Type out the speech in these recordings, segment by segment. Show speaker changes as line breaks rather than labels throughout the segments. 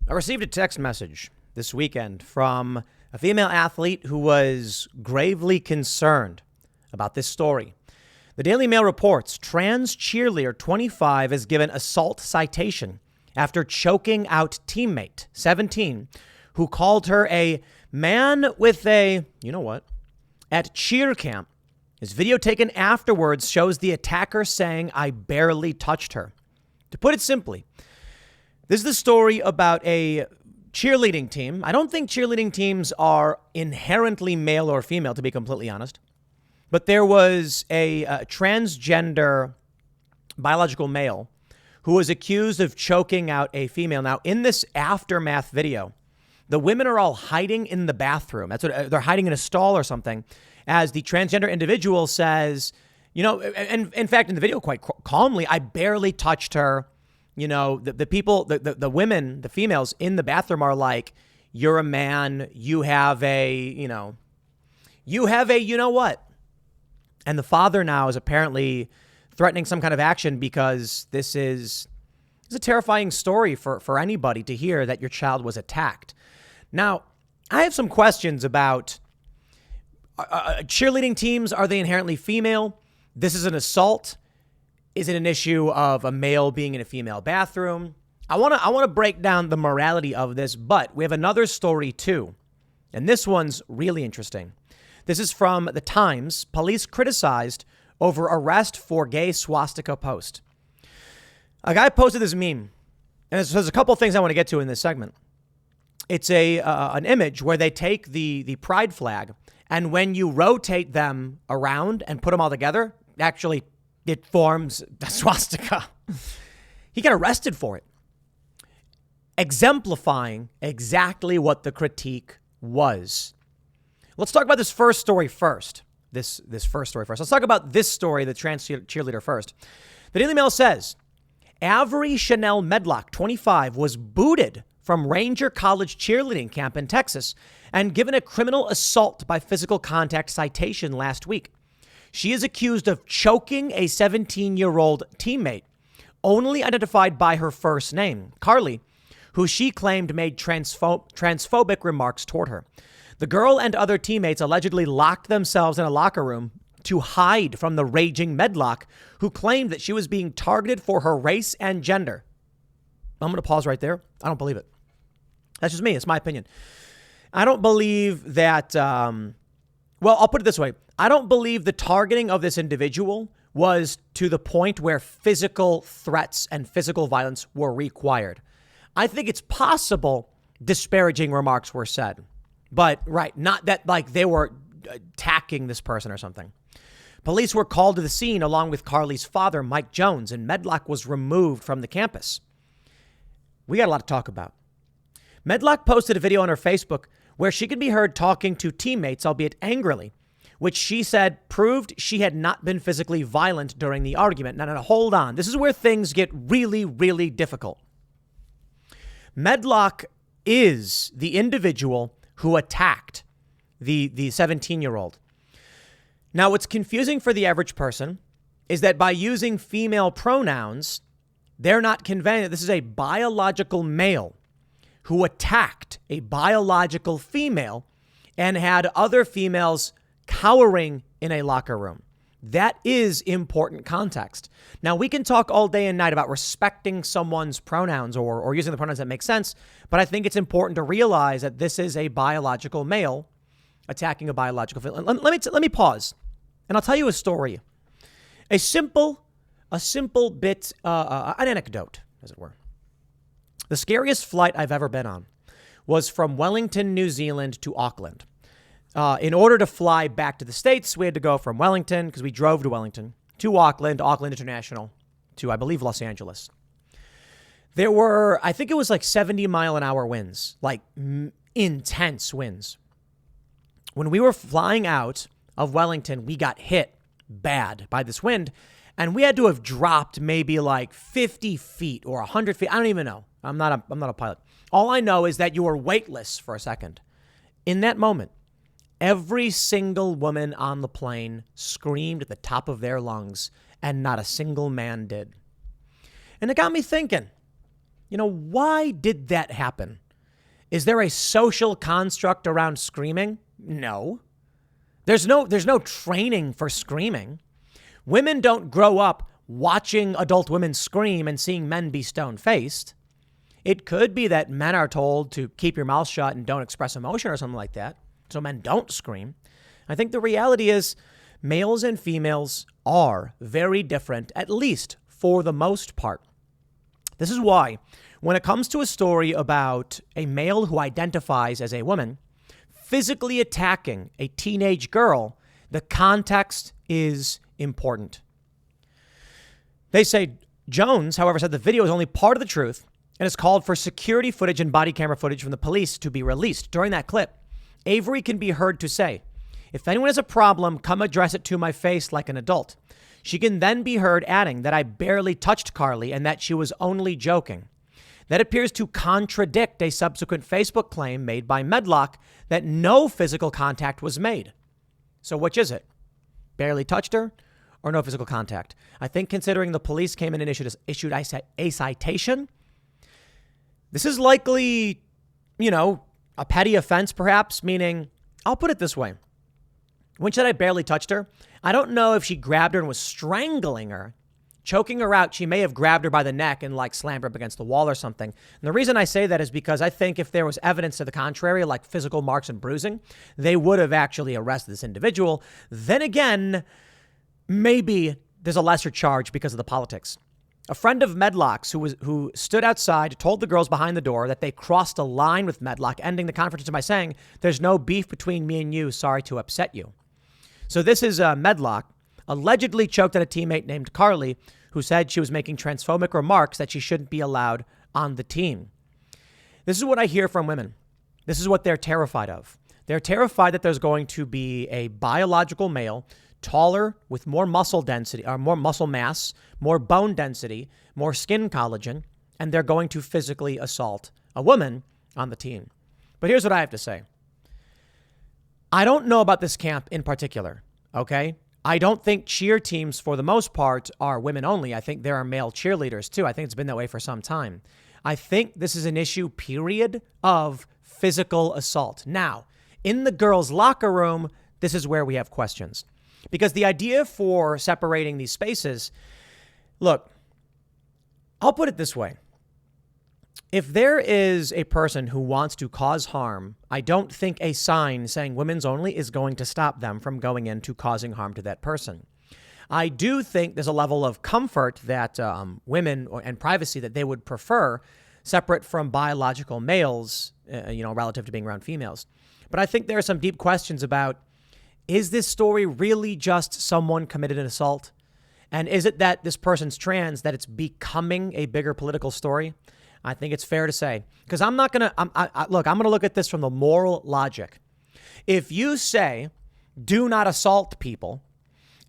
I received a text message this weekend from a female athlete who was gravely concerned about this story. The Daily Mail reports trans cheerleader 25 is given assault citation after choking out teammate 17 who called her a man with a, you know what, at cheer camp. His video taken afterwards shows the attacker saying, "I barely touched her." To put it simply, this is the story about a cheerleading team. I don't think cheerleading teams are inherently male or female, to be completely honest. But there was a transgender biological male who was accused of choking out a female. Now, in this aftermath video, the women are all hiding in the bathroom. That's what they're hiding in a stall or something, as the transgender individual says, you know, and in fact, in the video quite calmly, "I barely touched her." You know, the people, the women, the females in the bathroom are like, "You're a man. You have a, you know what?" And the father now is apparently threatening some kind of action because this is a terrifying story for anybody to hear that your child was attacked. Now, I have some questions about cheerleading teams. Are they inherently female? This is an assault. Is it an issue of a male being in a female bathroom? I want to break down the morality of this, but we have another story too. And this one's really interesting. This is from The Times. Police criticized over arrest for gay swastika post. A guy posted this meme, and there's a couple things I want to get to in this segment. It's an image where they take the pride flag, and when you rotate them around and put them all together, actually it forms a swastika. He got arrested for it, exemplifying exactly what the critique was. Let's talk about this first story first. This first story first. Let's talk about this story, the trans cheerleader first. The Daily Mail says, Avery Chanel Medlock, 25, was booted from Ranger College cheerleading camp in Texas and given a criminal assault by physical contact citation last week. She is accused of choking a 17-year-old teammate, only identified by her first name, Carly, who she claimed made transphobic remarks toward her. The girl and other teammates allegedly locked themselves in a locker room to hide from the raging Medlock, who claimed that she was being targeted for her race and gender. I'm going to pause right there. I don't believe it. That's just me. It's my opinion. I don't believe that. Well, I'll put it this way. I don't believe the targeting of this individual was to the point where physical threats and physical violence were required. I think it's possible disparaging remarks were said, but right, not that like they were attacking this person or something. Police were called to the scene along with Carly's father, Mike Jones, and Medlock was removed from the campus. We got a lot to talk about. Medlock posted a video on her Facebook where she could be heard talking to teammates, albeit angrily, which she said proved she had not been physically violent during the argument. Now, hold on. This is where things get really, really difficult. Medlock is the individual who attacked the 17-year-old. Now, what's confusing for the average person is that by using female pronouns, they're not conveying that this is a biological male who attacked a biological female and had other females cowering in a locker room. That is important context. Now, we can talk all day and night about respecting someone's pronouns or using the pronouns that make sense, but I think it's important to realize that this is a biological male attacking a biological female. Let me pause, and I'll tell you a story. A simple bit, an anecdote, as it were. The scariest flight I've ever been on was from Wellington, New Zealand to Auckland. In order to fly back to the States, we had to go from Wellington, because we drove to Wellington, to Auckland International, to, I believe, Los Angeles. There were, I think it was like 70-mile-an-hour winds, like intense winds. When we were flying out of Wellington, we got hit bad by this wind, and we had to have dropped maybe like 50 feet or 100 feet. I don't even know. I'm not a pilot. All I know is that you were weightless for a second. In that moment, every single woman on the plane screamed at the top of their lungs, and not a single man did. And it got me thinking, Why did that happen? Is there a social construct around screaming? No. There's no training for screaming. Women don't grow up watching adult women scream and seeing men be stone-faced. It could be that men are told to keep your mouth shut and don't express emotion or something like that, so men don't scream. I think the reality is males and females are very different, at least for the most part. This is why, when it comes to a story about a male who identifies as a woman physically attacking a teenage girl, the context is important. They say Jones, however, said the video is only part of the truth and has called for security footage and body camera footage from the police to be released. During that clip, Avery can be heard to say, "If anyone has a problem, come address it to my face like an adult." She can then be heard adding that I barely touched Carly and that she was only joking. That appears to contradict a subsequent Facebook claim made by Medlock that no physical contact was made. So which is it? Barely touched her or no physical contact? I think considering the police came in and issued a citation, this is likely, a petty offense perhaps, meaning, I'll put it this way. When she said I barely touched her, I don't know if she grabbed her and was strangling her. Choking her out, she may have grabbed her by the neck and slammed her up against the wall or something. And the reason I say that is because I think if there was evidence to the contrary, like physical marks and bruising, they would have actually arrested this individual. Then again, maybe there's a lesser charge because of the politics. A friend of Medlock's who stood outside told the girls behind the door that they crossed a line with Medlock, ending the confrontation by saying, "There's no beef between me and you. Sorry to upset you." So this is Medlock allegedly choked at a teammate named Carly, who said she was making transphobic remarks that she shouldn't be allowed on the team. This is what I hear from women. This is what they're terrified of. They're terrified that there's going to be a biological male, taller, with more muscle density, or more muscle mass, more bone density, more skin collagen, and they're going to physically assault a woman on the team. But here's what I have to say. I don't know about this camp in particular, okay? I don't think cheer teams, for the most part, are women only. I think there are male cheerleaders, too. I think it's been that way for some time. I think this is an issue, period, of physical assault. Now, in the girls' locker room, this is where we have questions. Because the idea for separating these spaces, look, I'll put it this way. If there is a person who wants to cause harm, I don't think a sign saying women's only is going to stop them from going into causing harm to that person. I do think there's a level of comfort that women and privacy that they would prefer separate from biological males, relative to being around females. But I think there are some deep questions about, is this story really just someone committed an assault? And is it that this person's trans, that it's becoming a bigger political story? I think it's fair to say, because I'm going to look at this from the moral logic. If you say, do not assault people,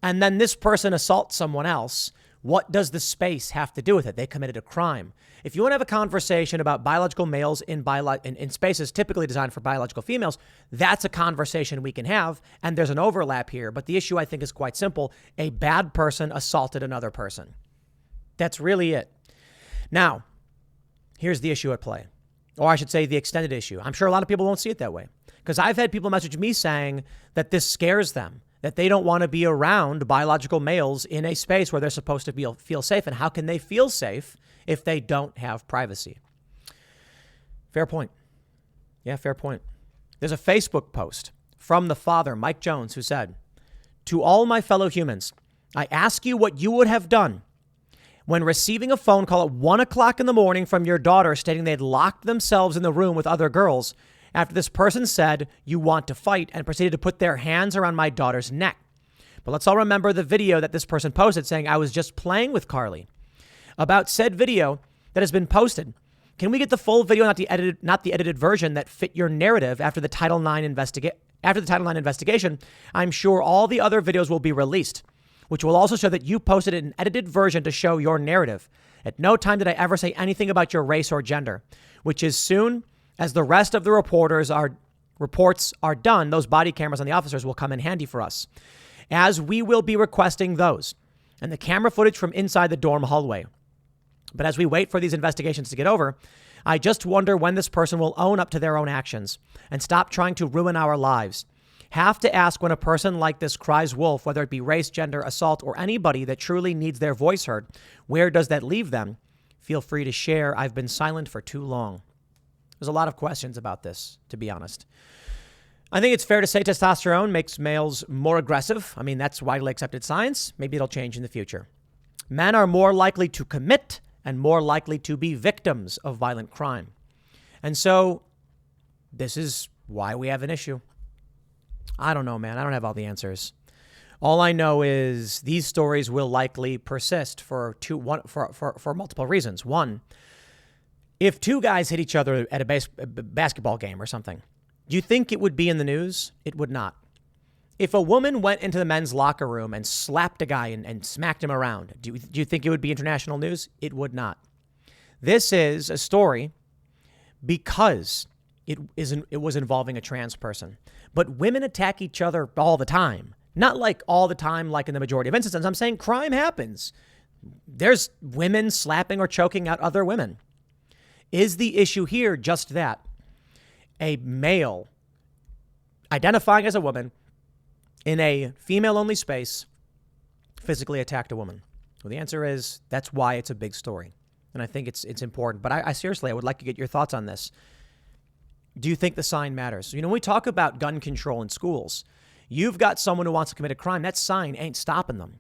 and then this person assaults someone else, what does the space have to do with it? They committed a crime. If you want to have a conversation about biological males in spaces typically designed for biological females, that's a conversation we can have, and there's an overlap here. But the issue, I think, is quite simple. A bad person assaulted another person. That's really it. Now, here's the issue at play, or I should say the extended issue. I'm sure a lot of people won't see it that way, because I've had people message me saying that this scares them, that they don't want to be around biological males in a space where they're supposed to feel safe. And how can they feel safe if they don't have privacy? Fair point. Yeah, fair point. There's a Facebook post from the father, Mike Jones, who said, "To all my fellow humans, I ask you what you would have done when receiving a phone call at 1 o'clock in the morning from your daughter stating they'd locked themselves in the room with other girls after this person said, 'You want to fight,' and proceeded to put their hands around my daughter's neck." But let's all remember the video that this person posted saying, "I was just playing with Carly." About said video that has been posted, can we get the full video, not the edited version that fit your narrative after the Title IX investigation? I'm sure all the other videos will be released, which will also show that you posted an edited version to show your narrative. At no time did I ever say anything about your race or gender, which as soon as the rest of the reports are done, those body cameras on the officers will come in handy for us, as we will be requesting those and the camera footage from inside the dorm hallway. But as we wait for these investigations to get over, I just wonder when this person will own up to their own actions and stop trying to ruin our lives. Have to ask when a person like this cries wolf, whether it be race, gender, assault, or anybody that truly needs their voice heard, where does that leave them? Feel free to share. I've been silent for too long. There's a lot of questions about this, to be honest. I think it's fair to say testosterone makes males more aggressive. I mean, that's widely accepted science. Maybe it'll change in the future. Men are more likely to commit and more likely to be victims of violent crime. And so this is why we have an issue. I don't know, man. I don't have all the answers. All I know is these stories will likely persist for multiple reasons. One, if two guys hit each other at a basketball game or something, do you think it would be in the news? It would not. If a woman went into the men's locker room and slapped a guy and smacked him around, do you think it would be international news? It would not. This is a story because it was involving a trans person. But women attack each other all the time. Not like all the time, like in the majority of instances. I'm saying crime happens. There's women slapping or choking out other women. Is the issue here just that? A male identifying as a woman in a female-only space physically attacked a woman? Well, the answer is that's why it's a big story. And I think it's important. But I seriously, I would like to get your thoughts on this. Do you think the sign matters? You know, when we talk about gun control in schools, you've got someone who wants to commit a crime. That sign ain't stopping them.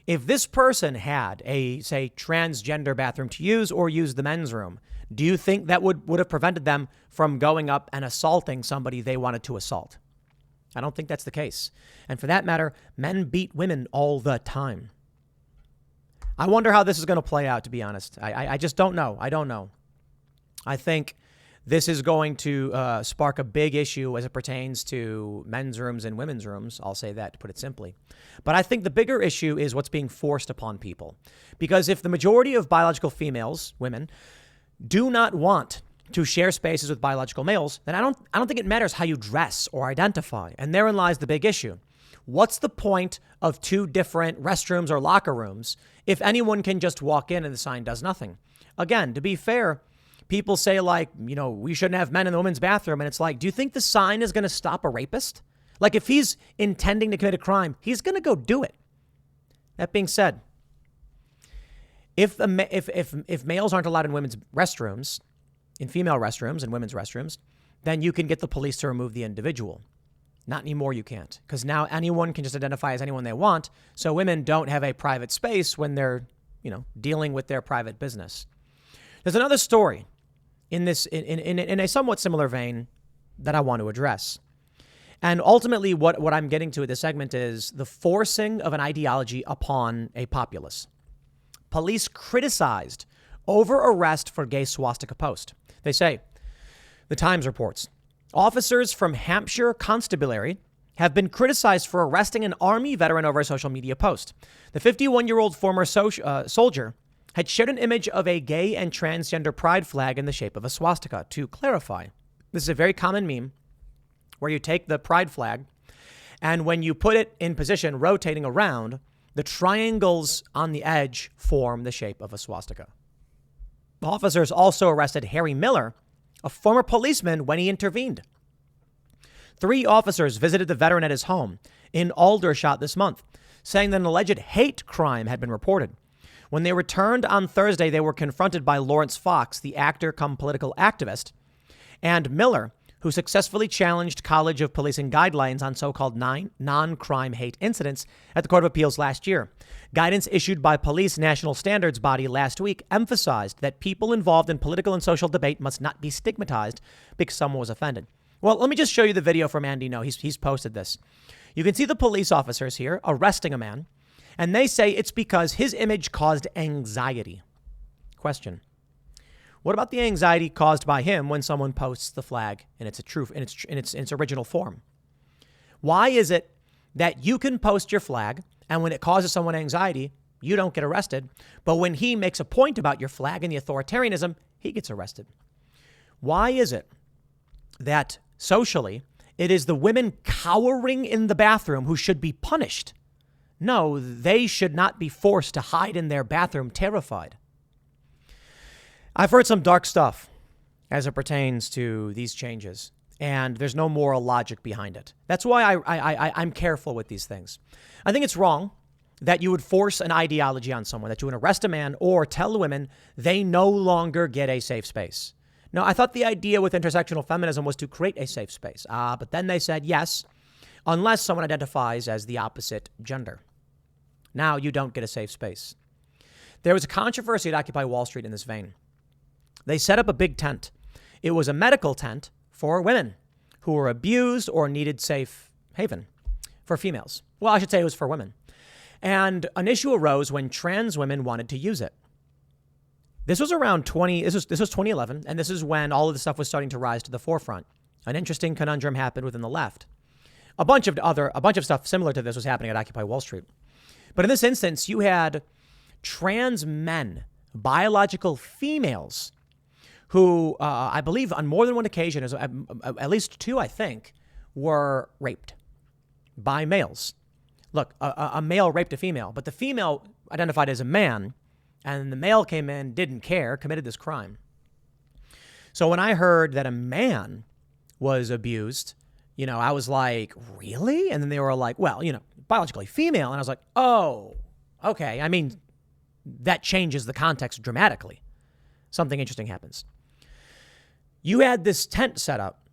If this person had a, say, transgender bathroom to use or use the men's room, do you think that would have prevented them from going up and assaulting somebody they wanted to assault? I don't think that's the case. And for that matter, men beat women all the time. I wonder how this is going to play out, to be honest. I just don't know. I don't know. I think this is going to spark a big issue as it pertains to men's rooms and women's rooms. I'll say that to put it simply. But I think the bigger issue is what's being forced upon people. Because if the majority of biological females, women, do not want to share spaces with biological males, then I don't think it matters how you dress or identify. And therein lies the big issue. What's the point of two different restrooms or locker rooms if anyone can just walk in and the sign does nothing? Again, to be fair, people say, like, you know, we shouldn't have men in the women's bathroom. And it's like, do you think the sign is going to stop a rapist? Like, if he's intending to commit a crime, he's going to go do it. That being said, if males aren't allowed in women's restrooms, in female restrooms and women's restrooms, then you can get the police to remove the individual. Not anymore, you can't. Because now anyone can just identify as anyone they want. So women don't have a private space when they're, you know, dealing with their private business. There's another story in this, in a somewhat similar vein that I want to address. And ultimately, what I'm getting to with this segment is the forcing of an ideology upon a populace. Police criticized over arrest for gay swastika post. They say, the Times reports, officers from Hampshire Constabulary have been criticized for arresting an Army veteran over a social media post. The 51-year-old former soldier had shared an image of a gay and transgender pride flag in the shape of a swastika. To clarify, this is a very common meme where you take the pride flag and when you put it in position, rotating around, the triangles on the edge form the shape of a swastika. Officers also arrested Harry Miller, a former policeman, when he intervened. 3 officers visited the veteran at his home in Aldershot this month, saying that an alleged hate crime had been reported. When they returned on Thursday, they were confronted by Lawrence Fox, the actor cum political activist, and Miller, who successfully challenged College of Policing guidelines on so-called non-crime hate incidents at the Court of Appeals last year. Guidance issued by Police National Standards Body last week emphasized that people involved in political and social debate must not be stigmatized because someone was offended. Well, let me just show you the video from Andy No. He's posted this. You can see the police officers here arresting a man, and they say it's because his image caused anxiety. Question. What about the anxiety caused by him when someone posts the flag in its original form? Why is it that you can post your flag and when it causes someone anxiety, you don't get arrested, but when he makes a point about your flag and the authoritarianism, he gets arrested? Why is it that socially it is the women cowering in the bathroom who should be punished? No, they should not be forced to hide in their bathroom terrified. I've heard some dark stuff as it pertains to these changes, and there's no moral logic behind it. That's why I'm careful with these things. I think it's wrong that you would force an ideology on someone, that you would arrest a man or tell women they no longer get a safe space. No, I thought the idea with intersectional feminism was to create a safe space. But then they said, yes, unless someone identifies as the opposite gender. Now you don't get a safe space. There was a controversy at Occupy Wall Street in this vein. They set up a big tent. It was a medical tent for women who were abused or needed safe haven for females. Well, I should say it was for women. And an issue arose when trans women wanted to use it. This was around this was 2011, and this is when all of the stuff was starting to rise to the forefront. An interesting conundrum happened within the left. A bunch of stuff similar to this was happening at Occupy Wall Street. But in this instance, you had trans men, biological females, who I believe on more than one occasion, at least two, I think, were raped by males. Look, a male raped a female, but the female identified as a man, and the male came in, didn't care, committed this crime. So when I heard that a man was abused, I was like, really? And then they were like, well, biologically female. And I was like, oh, okay. I mean, that changes the context dramatically. Something interesting happens. You had this tent set up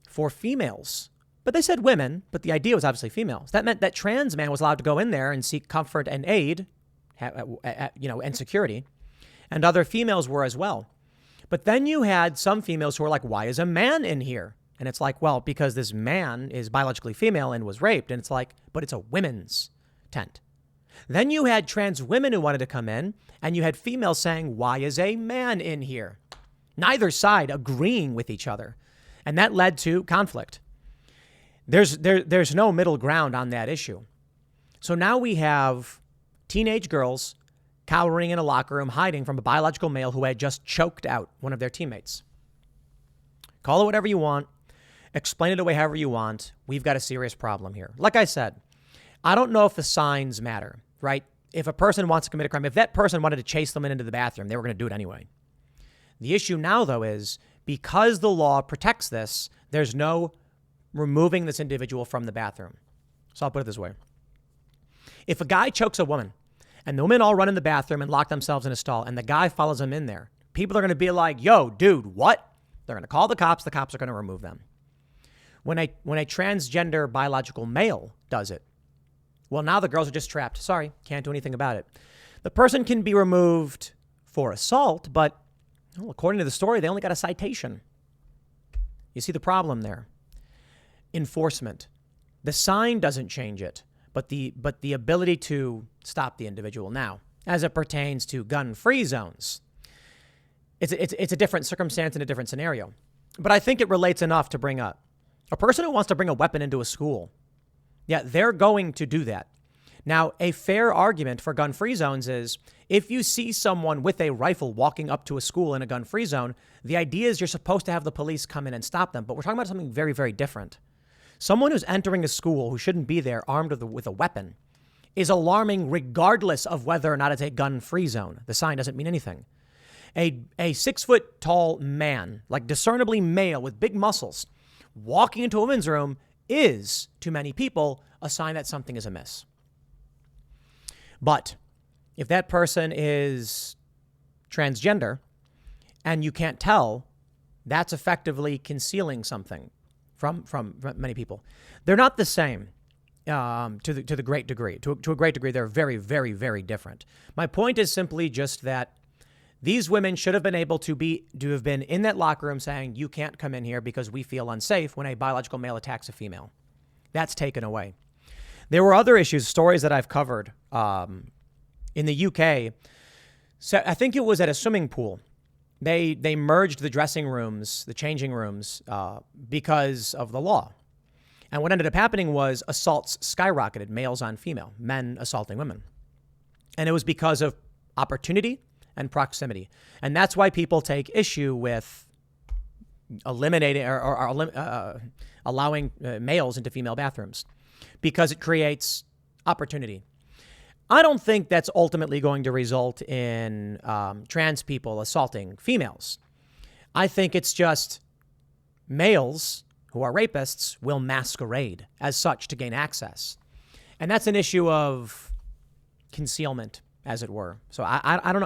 for females, but they said women, but the idea was obviously females. That meant that trans man was allowed to go in there and seek comfort and aid, and security, and other females were as well. But then you had some females who were like, why is a man in here? And it's like, well, because this man is biologically female and was raped. And it's like, but it's a women's tent. Then you had trans women who wanted to come in, and you had females saying, why is a man in here? Neither side agreeing with each other. And that led to conflict. There's no middle ground on that issue. So now we have teenage girls cowering in a locker room, hiding from a biological male who had just choked out one of their teammates. Call it whatever you want. Explain it away however you want. We've got a serious problem here. Like I said, I don't know if the signs matter, right? If a person wants to commit a crime, if that person wanted to chase them into the bathroom, they were going to do it anyway. The issue now, though, is because the law protects this, there's no removing this individual from the bathroom. So I'll put it this way. If a guy chokes a woman and the women all run in the bathroom and lock themselves in a stall and the guy follows them in there, people are going to be like, yo, dude, what? They're going to call the cops. The cops are going to remove them. When a transgender biological male does it, well, now the girls are just trapped. Sorry, can't do anything about it. The person can be removed for assault, but according to the story, they only got a citation. You see the problem there. Enforcement. The sign doesn't change it, but the ability to stop the individual. Now, as it pertains to gun-free zones, it's a different circumstance and a different scenario. But I think it relates enough to bring up. A person who wants to bring a weapon into a school, yeah, they're going to do that. Now, a fair argument for gun-free zones is if you see someone with a rifle walking up to a school in a gun-free zone, the idea is you're supposed to have the police come in and stop them. But we're talking about something very, very different. Someone who's entering a school who shouldn't be there armed with a weapon is alarming regardless of whether or not it's a gun-free zone. The sign doesn't mean anything. A 6-foot-tall man, like discernibly male with big muscles, walking into a women's room is, to many people, a sign that something is amiss. But if that person is transgender and you can't tell, that's effectively concealing something from many people. They're not the same to the great degree. To a great degree, they're very, very, very different. My point is simply just that these women should have been able to have been in that locker room saying, you can't come in here because we feel unsafe when a biological male attacks a female. That's taken away. There were other issues, stories that I've covered in the UK. So I think it was at a swimming pool. They merged the dressing rooms, the changing rooms, because of the law. And what ended up happening was assaults skyrocketed, males on female, men assaulting women. And it was because of opportunity and proximity. And that's why people take issue with eliminating or allowing males into female bathrooms, because it creates opportunity. I don't think that's ultimately going to result in trans people assaulting females. I think it's just males who are rapists will masquerade as such to gain access. And that's an issue of concealment, as it were. So I don't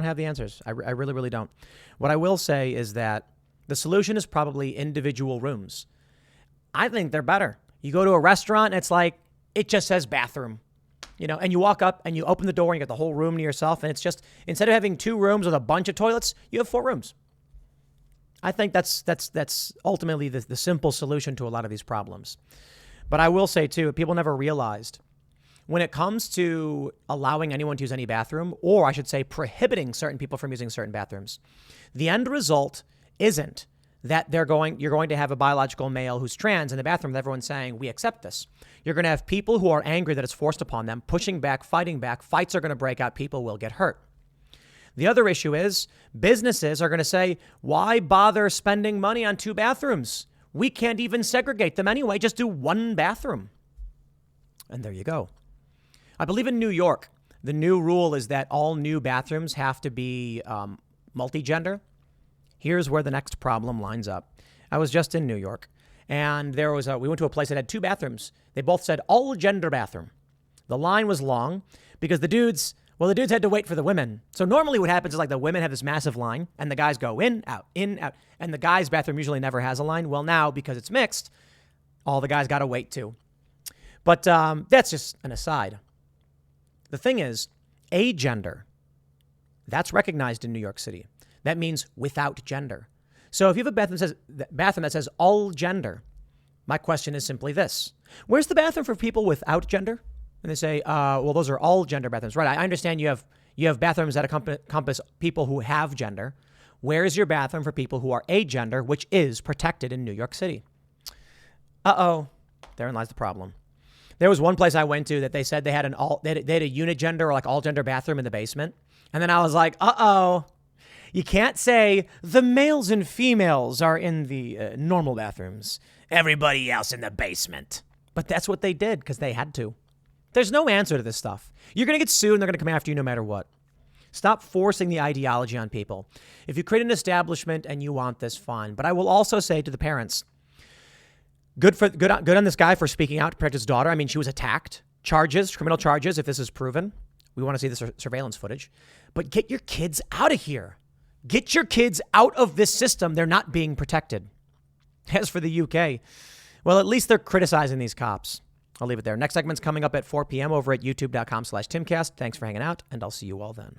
have the answers. I really, really don't. What I will say is that the solution is probably individual rooms. I think they're better. You go to a restaurant, and it's like, it just says bathroom, and you walk up and you open the door and you get the whole room to yourself. And it's just, instead of having 2 rooms with a bunch of toilets, you have 4 rooms. I think that's ultimately the simple solution to a lot of these problems. But I will say, too, people never realized when it comes to allowing anyone to use any bathroom, or I should say prohibiting certain people from using certain bathrooms, the end result isn't that you're going to have a biological male who's trans in the bathroom with everyone saying, we accept this. You're going to have people who are angry that it's forced upon them, pushing back, fighting back. Fights are going to break out. People will get hurt. The other issue is businesses are going to say, why bother spending money on 2 bathrooms? We can't even segregate them anyway. Just do 1 bathroom. And there you go. I believe in New York, the new rule is that all new bathrooms have to be multi-gender. Here's where the next problem lines up. I was just in New York, and we went to a place that had 2 bathrooms. They both said all gender bathroom. The line was long because the dudes had to wait for the women. So normally what happens is like the women have this massive line and the guys go in, out, and the guys' bathroom usually never has a line. Well, now because it's mixed, all the guys got to wait too. But that's just an aside. The thing is, agender, that's recognized in New York City. That means without gender. So if you have a bathroom that says all gender, my question is simply this. Where's the bathroom for people without gender? And they say, well, those are all gender bathrooms. Right, I understand you have bathrooms that encompass people who have gender. Where is your bathroom for people who are agender, which is protected in New York City? Therein lies the problem. There was one place I went to that they said they had they had a unigender or like all gender bathroom in the basement. And then I was like, you can't say the males and females are in the normal bathrooms. Everybody else in the basement. But that's what they did because they had to. There's no answer to this stuff. You're going to get sued and they're going to come after you no matter what. Stop forcing the ideology on people. If you create an establishment and you want this, fine. But I will also say to the parents, good on this guy for speaking out to protect his daughter. I mean, she was attacked. Criminal charges, if this is proven. We want to see the surveillance footage. But get your kids out of here. Get your kids out of this system. They're not being protected. As for the UK, well, at least they're criticizing these cops. I'll leave it there. Next segment's coming up at 4 p.m. over at youtube.com/Timcast. Thanks for hanging out, and I'll see you all then.